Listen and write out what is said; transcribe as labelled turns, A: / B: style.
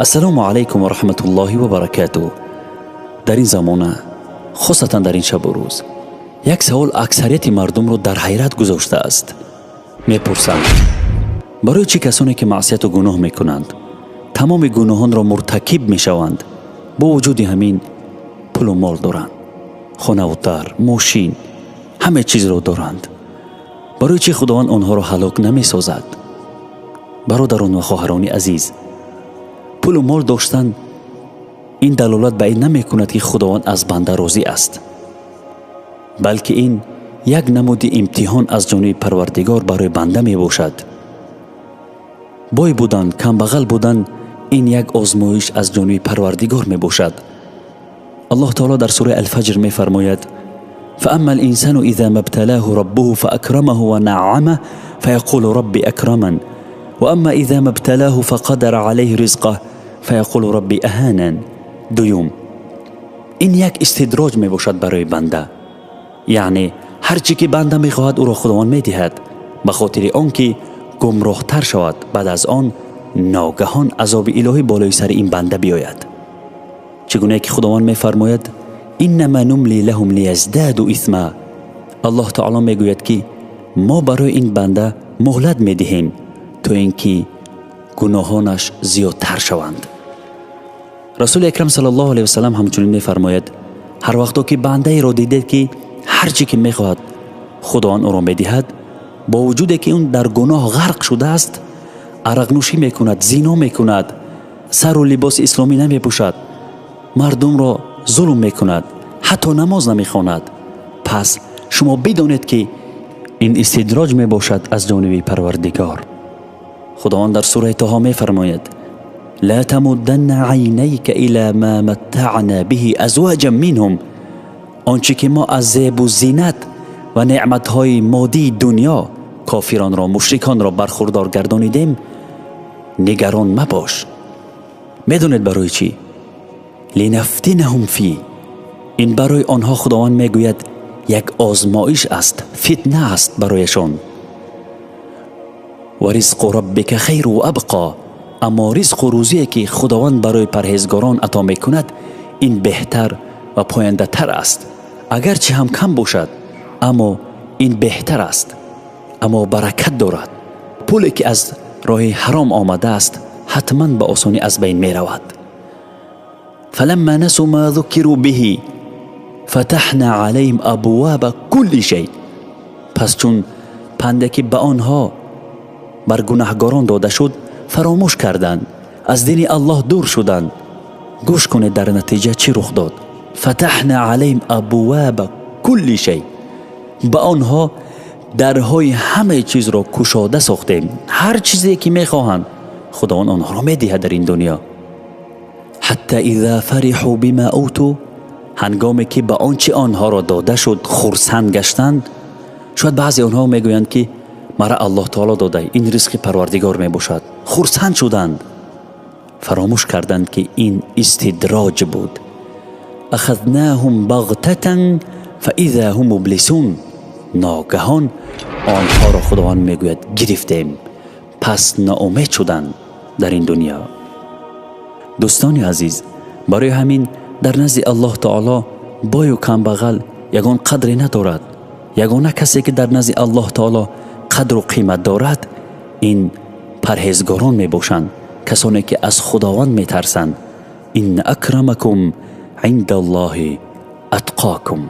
A: السلام علیکم و رحمت الله و برکاته. در این زمانه، خاصتا در این شب و روز، یک سوال اکثریت مردم رو در حیرت گذاشته است. میپرسند برای چه کسانی که معصیت و گناه میکنند تمام گناهان را مرتکب میشوند، با وجود همین پول و مال دارند، خانه و در، ماشین، همه چیز را دارند، برای چه خداوند آنها را هلاک نمیسازد؟ برادران و خواهران عزیز، پول و مال داشتن این دلالت به این نمی کند که خداوند از بنده راضی است، بلکه این یک نمود امتحان از جانب پروردگار برای بنده می باشد. بای بودن، کمبغل بودن، این یک آزمایش از جانب پروردگار می باشد. الله تعالی در سوره الفجر می فرماید: فاما الانسان اذا ما ابتلاه ربه فاکرمه و نعمه فیقول رب اکرمن و اما اذا ما ابتلاه فقدر علیه رزقه فیقول رب اهانن. دوم، این یک استدراج می باشد برای بنده، یعنی هرچی که بنده می خواهد او را خداوند می دهد، به خاطر آنکه گمراه تر شود، بعد از آن ناگهان عذاب الهی بالای سر این بنده بیاید. چگونه که خداوند می فرماید: انما نملی لهم لیزدادوا اثما. الله تعالی می گوید که ما برای این بنده مهلت می دهیم تا اینکه گناهانش زیادتر شوند. رسول اکرم صلی الله علیه و سلم همچنین می فرماید: هر وقتا که بنده ای را دیدید که هر چی که می خواهد خداوند او را می دهد، با وجودی که اون در گناه غرق شده است، عرق نوشی می کند، زنا می کند، سر و لباس اسلامی نمی پوشد، مردم را ظلم می کند، حتی نماز نمی خواند، پس شما بدانید که این استدراج می باشد از جانب پروردگار. خداوند در سوره طه می فرماید: لا تمدن عینیک الی ما متعنا به ازواجا منهم. آنچه که ما از زیب و زینت و نعمتهای مادی دنیا کافران را، مشرکان را برخوردار گردانیدیم، نگران مباش. میدونید برای چی؟ لنفتنهم فی. این برای آنها خداوند میگوید یک آزمایش است، فتنه است برایشان. و رزق ربک خیر و ابقا. اما رزق و روزی که خداوند برای پرهیزگاران عطا میکند، این بهتر و پاینده تر است. اگرچه هم کم باشد، اما این بهتر است، اما برکت دارد. پولی که از راه حرام آمده است حتما به آسانی از بین می رود. فلما نسوا ما ذکروا به فتحنا علیهم ابواب کل شیء. پس چون پنده که به آنها بر گناهگاران داده شد فراموش کردند، از دین الله دور شدند، گوش کنید در نتیجه چی رخ داد؟ فتحنا علیهم ابواب کل شیء. به آنها درهای همه چیز را گشاده ساختیم. هر چیزی که میخواهند خداوند آنها را میدهد در این دنیا. حتی اذا فرحوا بما اوتوا. هنگامی که به آنچه آنها را داده شد خرسند گشتند. شاید بعضی آنها میگویند که مرا الله تعالی داده، این رزق پروردگار میباشد. خرسند شدند، فراموش کردند که این استدراج بود. اخذناهم بغتة فاذا هم مبلسون. ناگهان آنها را خداوند میگوید گرفتیم، پس ناامید شدند در این دنیا. دوستان عزیز، برای همین در نزد الله تعالی بای و کمبغل یگان قدری ندارد. یگانه کسی که در نزد الله تعالی قدر و قیمت دارد این پرهیزگاران می باشند، کسانی که از خداوند می ترسند. ان اکرمکم عند الله اتقاکم.